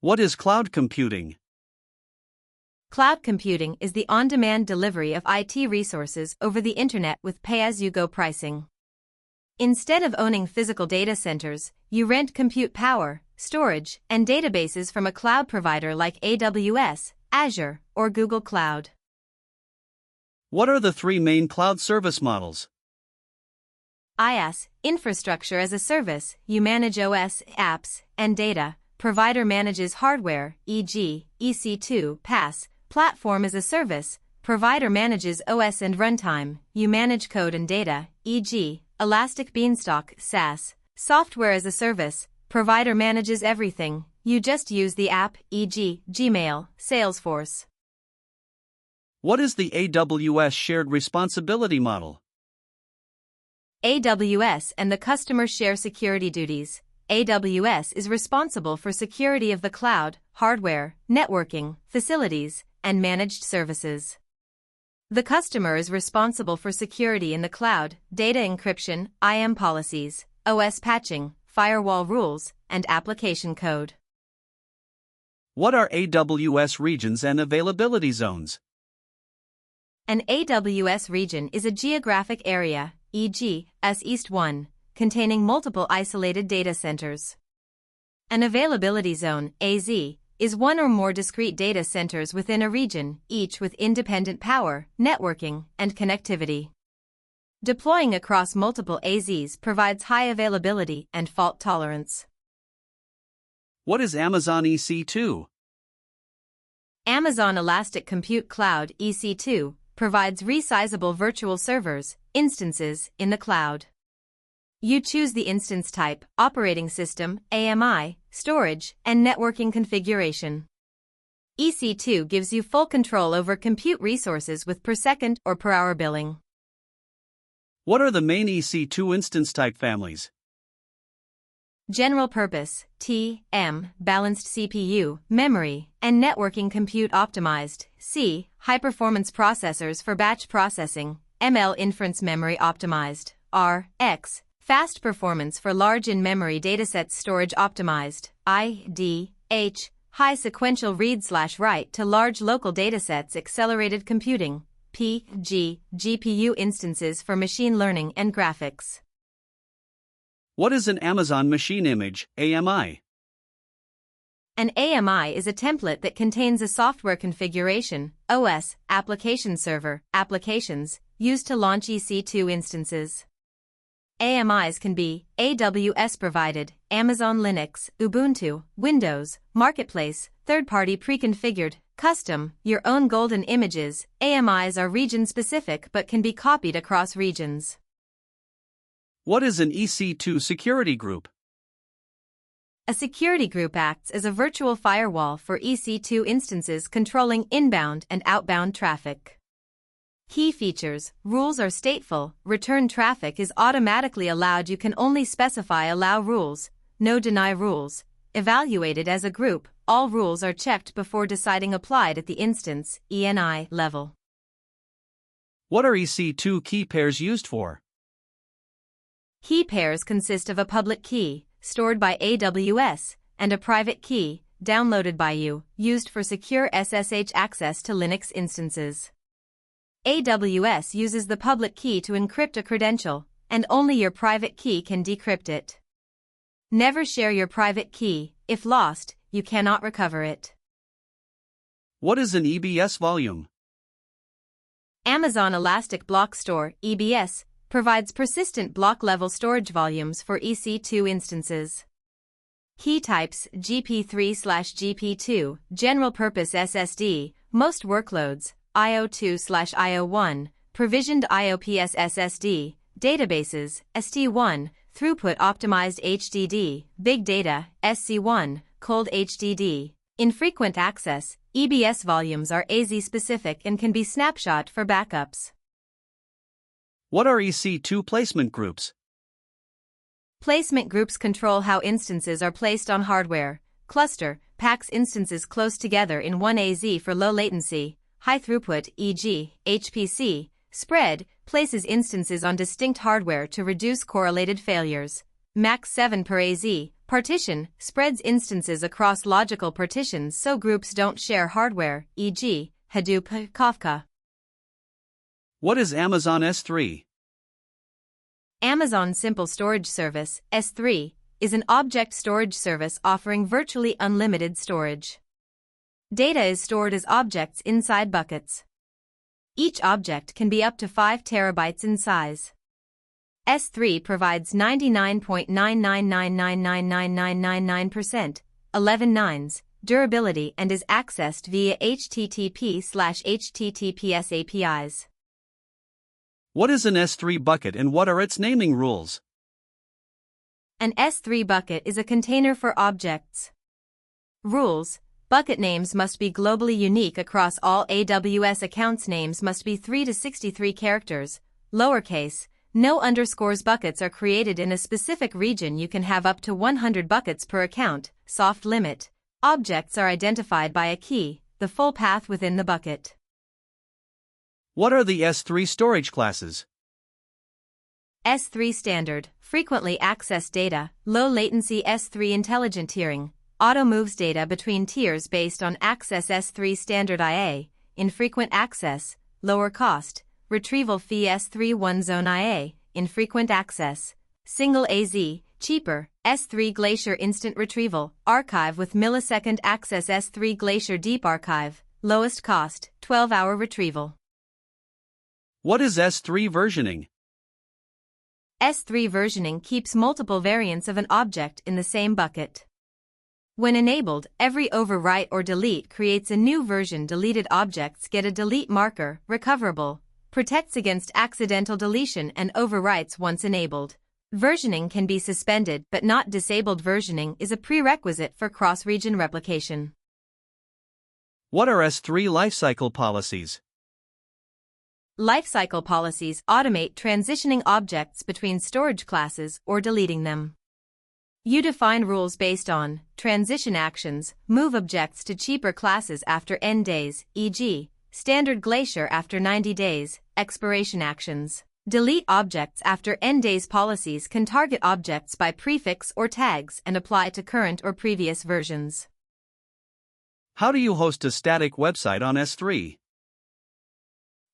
What is cloud computing? Cloud computing is the on-demand delivery of IT resources over the internet with pay-as-you-go pricing. Instead of owning physical data centers, you rent compute power, storage, and databases from a cloud provider like AWS, Azure, or Google Cloud. What are the three main cloud service models? IaaS, infrastructure as a service, you manage OS, apps, and data. Provider manages hardware, e.g., EC2, PaaS. Platform as a service, provider manages OS and runtime, you manage code and data, e.g., Elastic Beanstalk, SaaS. Software as a service, provider manages everything, you just use the app, e.g., Gmail, Salesforce. What is the AWS shared responsibility model? AWS and the customer share security duties. AWS is responsible for security of the cloud, hardware, networking, facilities, and managed services. The customer is responsible for security in the cloud, data encryption, IAM policies, OS patching, firewall rules, and application code. What are AWS regions and availability zones? An AWS region is a geographic area, e.g., as East 1, containing multiple isolated data centers. An availability zone, AZ, is one or more discrete data centers within a region, each with independent power, networking, and connectivity. Deploying across multiple AZs provides high availability and fault tolerance. What is Amazon EC2? Amazon Elastic Compute Cloud, EC2, provides resizable virtual servers, instances, in the cloud. You choose the instance type, operating system, AMI, storage, and networking configuration. EC2 gives you full control over compute resources with per second or per hour billing. What are the main EC2 instance type families? General purpose, TM, balanced CPU, memory, and networking compute optimized, C, high-performance processors for batch processing, ML inference memory optimized, RX, fast performance for large in-memory datasets storage optimized, IDH, high sequential read/write to large local datasets accelerated computing, PG, GPU instances for machine learning and graphics. What is an Amazon Machine Image, AMI? An AMI is a template that contains a software configuration, OS, application server, applications, used to launch EC2 instances. AMIs can be AWS provided, Amazon Linux, Ubuntu, Windows, Marketplace, third-party pre-configured, custom, your own golden images. AMIs are region-specific but can be copied across regions. What is an EC2 security group? A security group acts as a virtual firewall for EC2 instances controlling inbound and outbound traffic. Key features: rules are stateful, return traffic is automatically allowed, you can only specify allow rules, no deny rules, evaluated as a group, all rules are checked before deciding applied at the instance, ENI, level. What are EC2 key pairs used for? Key pairs consist of a public key, stored by AWS, and a private key, downloaded by you, used for secure SSH access to Linux instances. AWS uses the public key to encrypt a credential, and only your private key can decrypt it. Never share your private key. If lost, you cannot recover it. What is an EBS volume? Amazon Elastic Block Store, EBS, provides persistent block-level storage volumes for EC2 instances. Key types: GP3/GP2, general-purpose SSD, most workloads, IO2/IO1, provisioned IOPS SSD, databases, ST1, throughput-optimized HDD, big data, SC1, cold HDD. Infrequent access, EBS volumes are AZ-specific and can be snapshot for backups. What are EC2 placement groups? Placement groups control how instances are placed on hardware. Cluster packs instances close together in one AZ for low latency. High throughput, e.g., HPC. Spread places instances on distinct hardware to reduce correlated failures. Max 7 per AZ, Partition spreads instances across logical partitions so groups don't share hardware, e.g., Hadoop, Kafka. What is Amazon S3? Amazon Simple Storage Service, S3, is an object storage service offering virtually unlimited storage. Data is stored as objects inside buckets. Each object can be up to 5 terabytes in size. S3 provides 99.9999999% 11 nines durability and is accessed via HTTP/HTTPS APIs. What is an S3 bucket and what are its naming rules? An S3 bucket is a container for objects. Rules: bucket names must be globally unique across all AWS accounts. Names must be 3 to 63 characters, lowercase. No underscores. Buckets are created in a specific region. You can have up to 100 buckets per account, soft limit. Objects are identified by a key, the full path within the bucket. What are the S3 storage classes? S3 Standard, frequently accessed data, low latency. S3 Intelligent Tiering, auto moves data between tiers based on access. S3 Standard IA, infrequent access, lower cost, retrieval fee. S3 One Zone IA, infrequent access, single AZ, cheaper. S3 Glacier Instant Retrieval, archive with millisecond access. S3 Glacier Deep Archive, lowest cost, 12-hour retrieval. What is S3 versioning? S3 versioning keeps multiple variants of an object in the same bucket. When enabled, every overwrite or delete creates a new version. Deleted objects get a delete marker, recoverable, protects against accidental deletion and overwrites once enabled. Versioning can be suspended but not disabled. Versioning is a prerequisite for cross-region replication. What are S3 lifecycle policies? Lifecycle policies automate transitioning objects between storage classes or deleting them. You define rules based on transition actions, move objects to cheaper classes after n days, e.g., standard Glacier after 90 days, expiration actions. Delete objects after n days. Policies can target objects by prefix or tags and apply to current or previous versions. How do you host a static website on S3?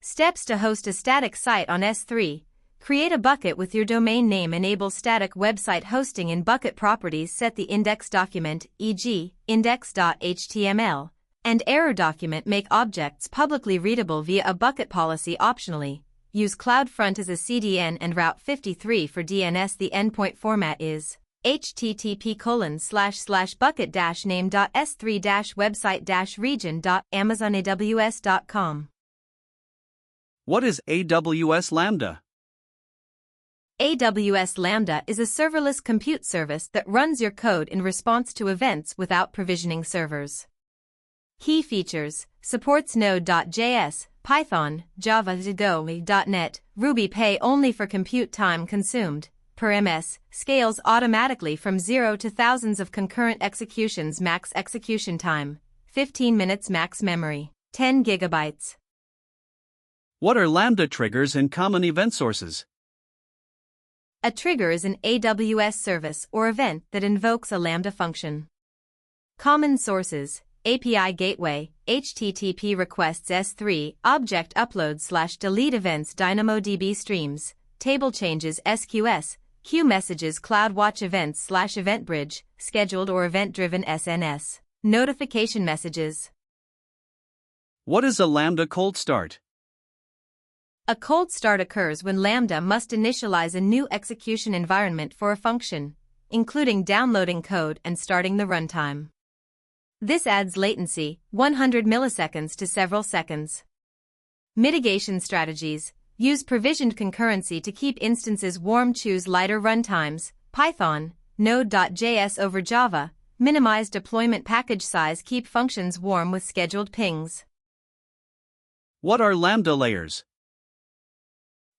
Steps to host a static site on S3. Create a bucket with your domain name. Enable static website hosting in bucket properties. Set the index document, e.g., index.html, and error document. Make objects publicly readable via a bucket policy. Optionally, use CloudFront as a CDN and Route 53 for DNS. The endpoint format is http://bucket-name.s3-website-region.amazonaws.com. What is AWS Lambda? AWS Lambda is a serverless compute service that runs your code in response to events without provisioning servers. Key features: supports Node.js, Python, Java, Go, .NET, Ruby. Pay only for compute time consumed per ms. Scales automatically from 0 to thousands of concurrent executions. Max execution time 15 minutes. Max memory 10 gigabytes. What are Lambda triggers and common event sources? A trigger is an AWS service or event that invokes a Lambda function. Common sources: API gateway, HTTP requests. S3 object upload/delete events. DynamoDB streams, table changes. SQS queue messages. CloudWatch events/EventBridge, scheduled or event-driven. SNS notification messages. What is a Lambda cold start? A cold start occurs when Lambda must initialize a new execution environment for a function, including downloading code and starting the runtime. This adds latency, 100 milliseconds to several seconds. Mitigation strategies: use provisioned concurrency to keep instances warm. Choose lighter runtimes, Python, Node.js over Java. Minimize deployment package size. Keep functions warm with scheduled pings. What are Lambda layers?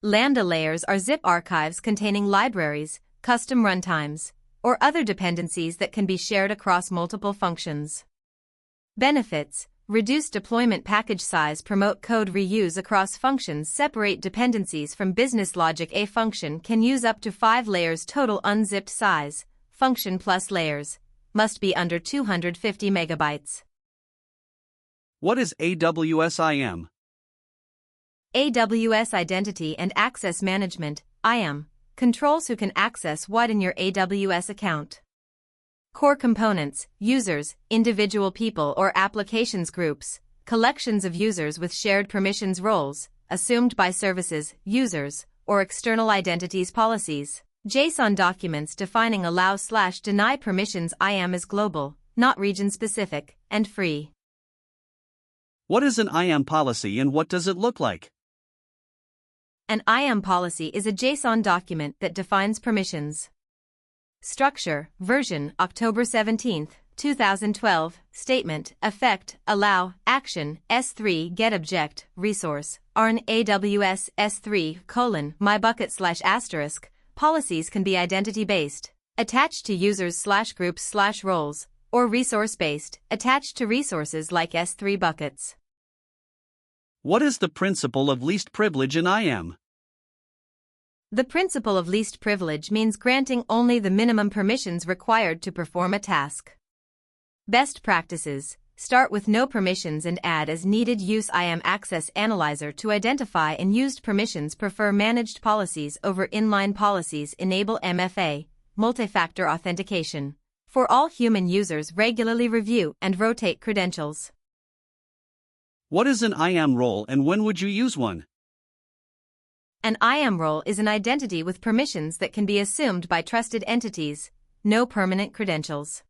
Lambda layers are zip archives containing libraries, custom runtimes, or other dependencies that can be shared across multiple functions. Benefits: reduce deployment package size. Promote code reuse across functions. Separate dependencies from business logic. A function can use up to 5 layers total. Unzipped size function plus layers. Must be under 250 megabytes. What is AWS IAM? AWS Identity and Access Management, IAM, controls who can access what in your AWS account. Core components, users, individual people or applications groups, collections of users with shared permissions roles, assumed by services, users, or external identities policies. JSON documents defining allow/deny permissions. IAM is global, not region-specific, and free. What is an IAM policy and what does it look like? An IAM policy is a JSON document that defines permissions. Structure, version, October 17, 2012, statement, effect, allow, action, S3, get object, resource, ARN AWS S3, my bucket /*. Policies can be identity-based, attached to users/groups/roles, or resource-based, attached to resources like S3 buckets. What is the principle of least privilege in IAM? The principle of least privilege means granting only the minimum permissions required to perform a task. Best practices: start with no permissions and add as needed. Use IAM Access Analyzer to identify and used permissions. Prefer managed policies over inline policies. Enable MFA, multi-factor authentication, for all human users. Regularly review and rotate credentials. What is an IAM role and when would you use one? An IAM role is an identity with permissions that can be assumed by trusted entities, no permanent credentials.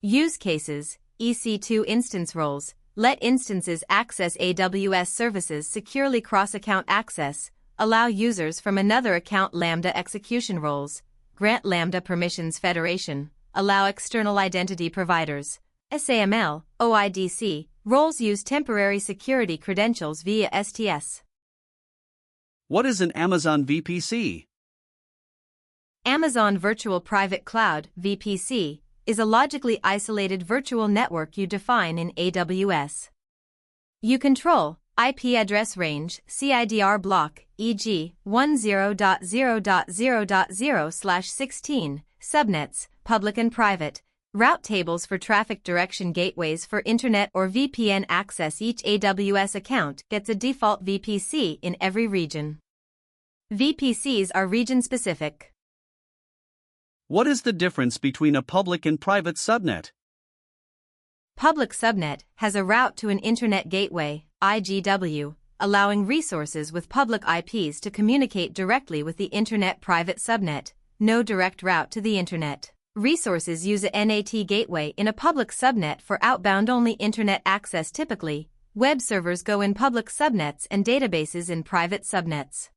Use cases: EC2 instance roles, let instances access AWS services securely. Cross-account access, allow users from another account. Lambda execution roles, grant Lambda permissions. Federation, allow external identity providers. SAML, OIDC, roles use temporary security credentials via STS. What is an Amazon VPC? Amazon Virtual Private Cloud, VPC, is a logically isolated virtual network you define in AWS. You control IP address range, CIDR block, e.g., 10.0.0.0.16, subnets, public and private, route tables for traffic direction, gateways for internet or VPN access. Each AWS account gets a default VPC in every region. VPCs are region-specific. What is the difference between a public and private subnet? Public subnet has a route to an internet gateway, IGW, allowing resources with public IPs to communicate directly with the internet. Private subnet, no direct route to the internet. Resources use a NAT gateway in a public subnet for outbound-only internet access. Typically, web servers go in public subnets and databases in private subnets.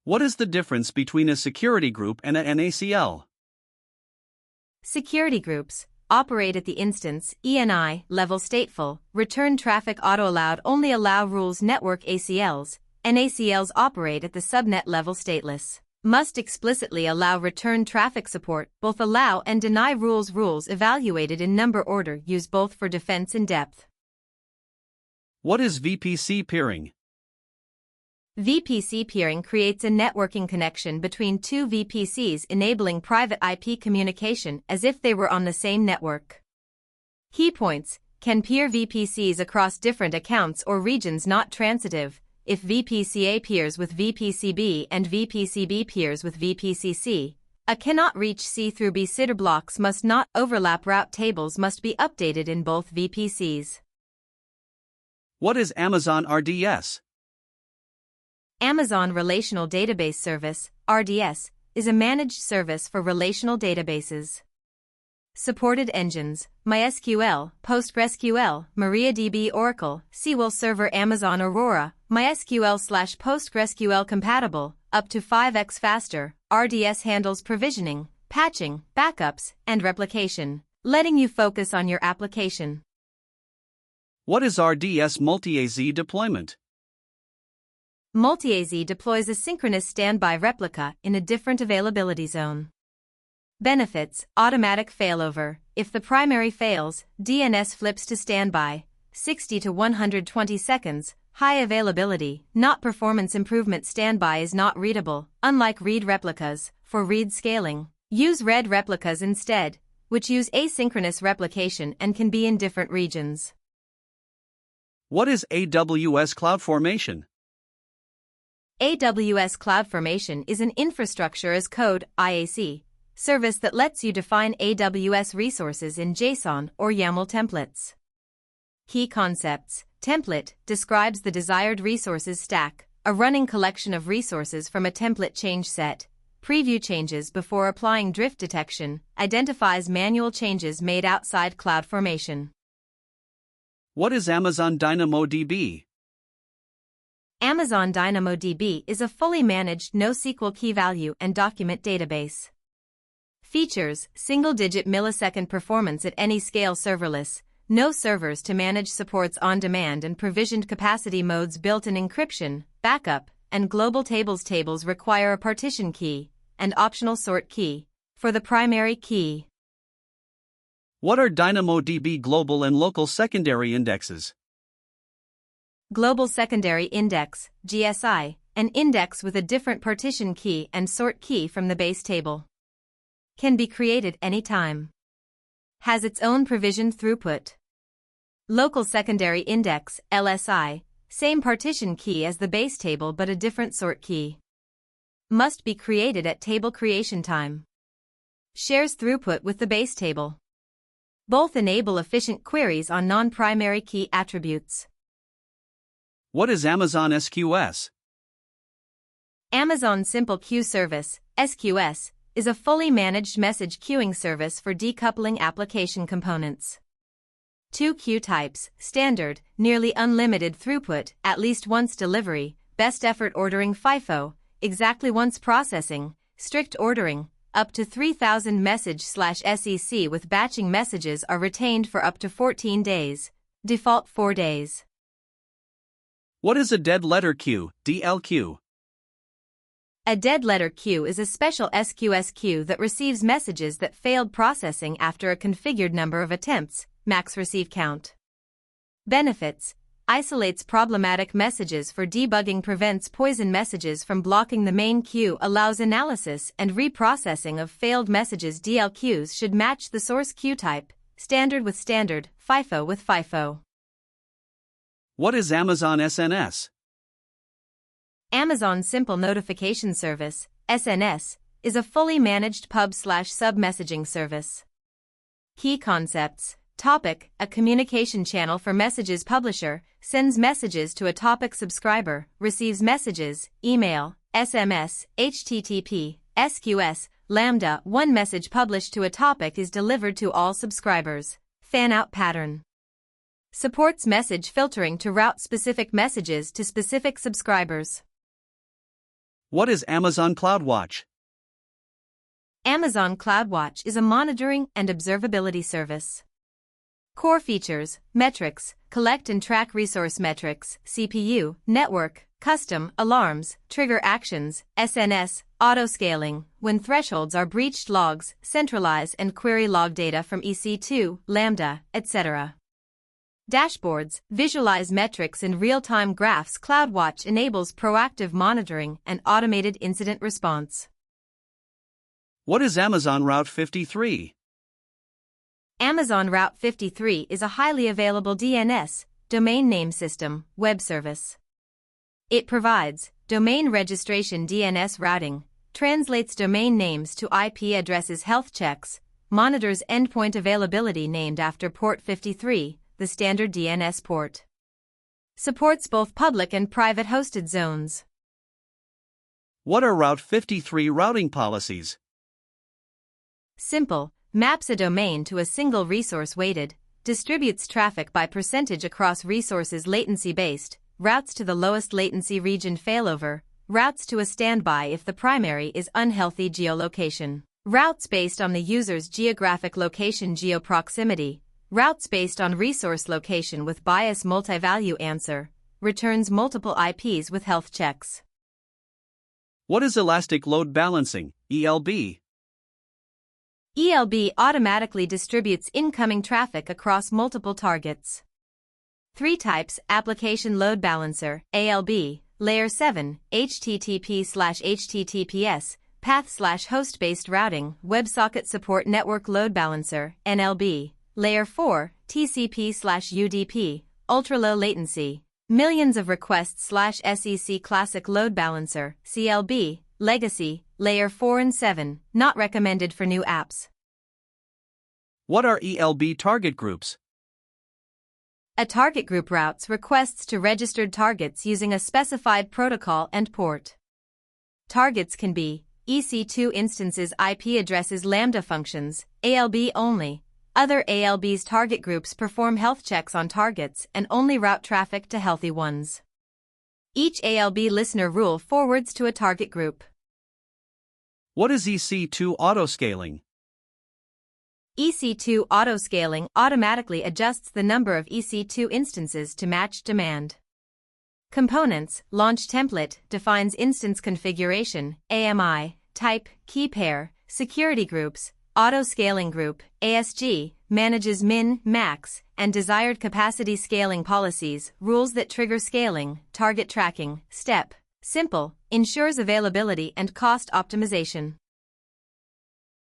What is the difference between a security group and a NACL? Security groups operate at the instance ENI level. Stateful, return traffic. Auto-allowed only allow rules. Network ACLs, NACLs operate at the subnet level. Stateless, must explicitly allow return traffic. Support both allow and deny rules. Rules evaluated in number order. Use both for defense and depth. What is VPC peering? VPC peering creates a networking connection between two VPCs, enabling private IP communication as if they were on the same network. Key points: can peer VPCs across different accounts or regions. Not transitive. If VPCA peers with VPCB and VPCB peers with VPCC, A cannot reach C through B. CIDR blocks must not overlap. Route tables must be updated in both VPCs. What is Amazon RDS? Amazon Relational Database Service, RDS, is a managed service for relational databases. Supported engines: MySQL, PostgreSQL, MariaDB, Oracle, SQL Server, Amazon Aurora, MySQL/PostgreSQL compatible, up to 5x faster. RDS handles provisioning, patching, backups, and replication, letting you focus on your application. What is RDS Multi-AZ deployment? Multi-AZ deploys a synchronous standby replica in a different availability zone. Benefits: automatic failover. If the primary fails, DNS flips to standby, 60 to 120 seconds. High availability, not performance improvement. Standby is not readable, unlike read replicas. For read scaling, Use RED replicas instead, which use asynchronous replication and can be in different regions. What is AWS CloudFormation? AWS CloudFormation is an infrastructure as code (IAC) service that lets you define AWS resources in JSON or YAML templates. Key concepts. Template describes the desired resources stack, a running collection of resources from a template change set. Preview changes before applying drift detection, identifies manual changes made outside CloudFormation. What is Amazon DynamoDB? Amazon DynamoDB is a fully managed NoSQL key value and document database. Features: single-digit millisecond performance at any scale, serverless, no servers to manage, supports on-demand and provisioned capacity modes, built-in encryption, backup, and global tables. Tables require a partition key and optional sort key for the primary key. What are DynamoDB global and local secondary indexes? Global secondary index, GSI, an index with a different partition key and sort key from the base table. Can be created anytime. Has its own provisioned throughput. Local secondary index, LSI, same partition key as the base table but a different sort key. Must be created at table creation time. Shares throughput with the base table. Both enable efficient queries on non-primary key attributes. What is Amazon SQS? Amazon Simple Queue Service, SQS, is a fully managed message queuing service for decoupling application components. 2 queue types: standard, nearly unlimited throughput, at least once delivery, best effort ordering, FIFO, exactly once processing, strict ordering, up to 3,000 message/SEC with batching. Messages are retained for up to 14 days, default 4 days. What is a dead letter queue, DLQ? A dead letter queue is a special SQS queue that receives messages that failed processing after a configured number of attempts, max receive count. Benefits: isolates problematic messages for debugging, prevents poison messages from blocking the main queue, allows analysis and reprocessing of failed messages. DLQs should match the source queue type, standard with standard, FIFO with FIFO. What is Amazon SNS? Amazon Simple Notification Service, SNS, is a fully managed pub/sub messaging service. Key concepts. Topic: a communication channel for messages. Publisher sends messages to a topic. Subscriber receives messages, email, SMS, HTTP, SQS, Lambda. One message published to a topic is delivered to all subscribers. Fan-out pattern. Supports message filtering to route specific messages to specific subscribers. What is Amazon CloudWatch? Amazon CloudWatch is a monitoring and observability service. Core features: metrics, collect and track resource metrics, CPU, network, custom, alarms, trigger actions, SNS, auto-scaling, when thresholds are breached, logs, centralize and query log data from EC2, Lambda, etc. Dashboards, visualize metrics in real-time graphs. CloudWatch enables proactive monitoring and automated incident response. What is Amazon Route 53? Amazon Route 53 is a highly available DNS, domain name system, web service. It provides domain registration, DNS routing, translates domain names to IP addresses, health checks, monitors endpoint availability named after port 53, the standard DNS port. Supports both public and private hosted zones. What are Route 53 routing policies? Simple. Maps a domain to a single resource, weighted, distributes traffic by percentage across resources, latency-based, routes to the lowest latency region, failover, routes to a standby if the primary is unhealthy, geolocation, routes based on the user's geographic location, geoproximity, routes based on resource location with bias, multi-value answer, returns multiple IPs with health checks. What is Elastic Load Balancing, ELB? ELB automatically distributes incoming traffic across multiple targets. 3 types: Application Load Balancer, ALB, Layer 7, HTTP/HTTPS, path/host-based routing, WebSocket support network load balancer, NLB, layer 4, TCP/UDP, ultra-low latency, millions of requests/SEC classic load balancer, CLB, legacy, layer 4 and 7, not recommended for new apps. What are ELB target groups? A target group routes requests to registered targets using a specified protocol and port. Targets can be EC2 instances, IP addresses, Lambda functions, ALB only. Other ALB's target groups perform health checks on targets and only route traffic to healthy ones. Each ALB listener rule forwards to a target group. What is EC2 autoscaling? EC2 autoscaling automatically adjusts the number of EC2 instances to match demand. Components, launch template, defines instance configuration, AMI, type, key pair, security groups, auto-scaling group, ASG, manages min, max, and desired capacity scaling policies, rules that trigger scaling, target tracking, step, simple, ensures availability and cost optimization.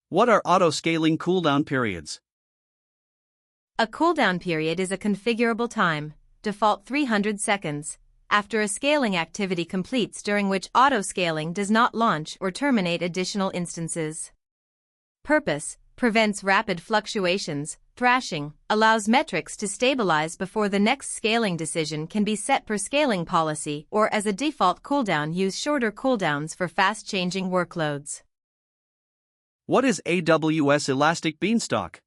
What are auto-scaling cooldown periods? A cooldown period is a configurable time, default 300 seconds, after a scaling activity completes during which auto-scaling does not launch or terminate additional instances. Purpose: prevents rapid fluctuations, thrashing, allows metrics to stabilize before the next scaling decision can be set per scaling policy, or as a default cooldown use shorter cooldowns for fast-changing workloads. What is AWS Elastic Beanstalk?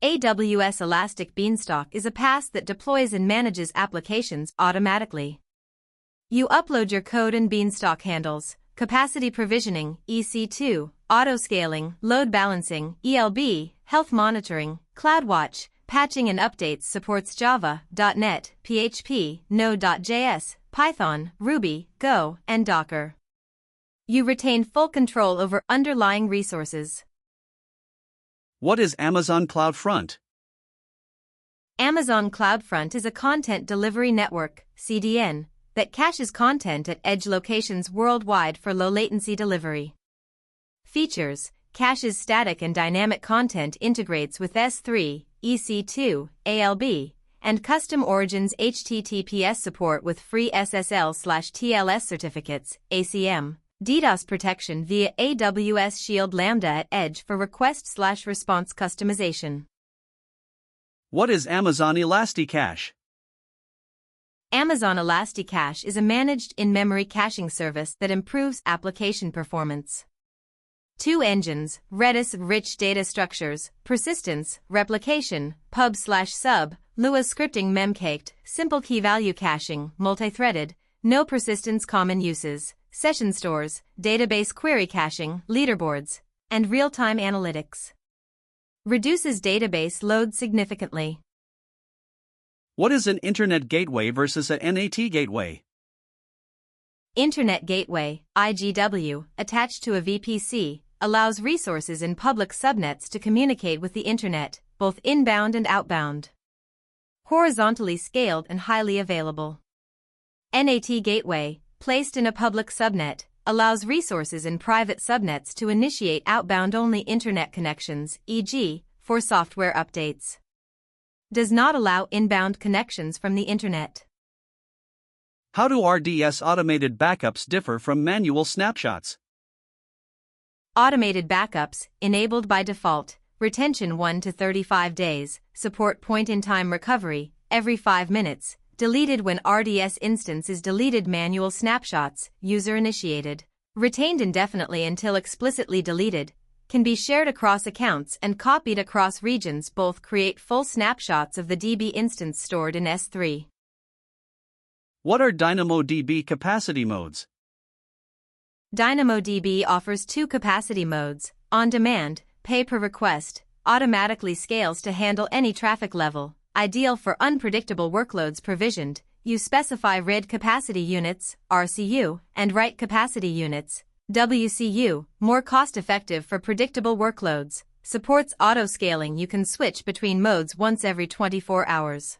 AWS Elastic Beanstalk is a PaaS that deploys and manages applications automatically. You upload your code and Beanstalk handles capacity provisioning, EC2, auto-scaling, load balancing, ELB, health monitoring, CloudWatch, patching and updates, supports Java, .NET, PHP, Node.js, Python, Ruby, Go, and Docker. You retain full control over underlying resources. What is Amazon CloudFront? Amazon CloudFront is a content delivery network, CDN, that caches content at edge locations worldwide for low-latency delivery. Features: caches static and dynamic content, integrates with S3, EC2, ALB, and custom origins, HTTPS support with free SSL/TLS certificates, ACM, DDoS protection via AWS Shield Lambda at edge for request/response customization. What is Amazon ElastiCache? Amazon ElastiCache is a managed in-memory caching service that improves application performance. Two engines: Redis rich data structures, persistence, replication, pub/sub, Lua scripting, memcached, simple key value caching, multi-threaded, no persistence, common uses, session stores, database query caching, leaderboards, and real-time analytics. Reduces database load significantly. What is an Internet Gateway versus a NAT gateway? Internet Gateway, IGW, attached to a VPC, allows resources in public subnets to communicate with the Internet, both inbound and outbound. Horizontally scaled and highly available. NAT Gateway, placed in a public subnet, allows resources in private subnets to initiate outbound-only Internet connections, e.g., for software updates. Does not allow inbound connections from the Internet. How do RDS automated backups differ from manual snapshots? Automated backups, enabled by default, retention 1 to 35 days, support point-in-time recovery, every 5 minutes, deleted when RDS instance is deleted, manual snapshots, user-initiated, retained indefinitely until explicitly deleted, can be shared across accounts and copied across regions, both create full snapshots of the DB instance stored in S3. What are DynamoDB capacity modes? DynamoDB offers 2 capacity modes: on-demand, pay per request, automatically scales to handle any traffic level, ideal for unpredictable workloads provisioned. You specify read capacity units, RCU, and write capacity units, WCU, more cost-effective for predictable workloads. Supports auto-scaling. You can switch between modes once every 24 hours.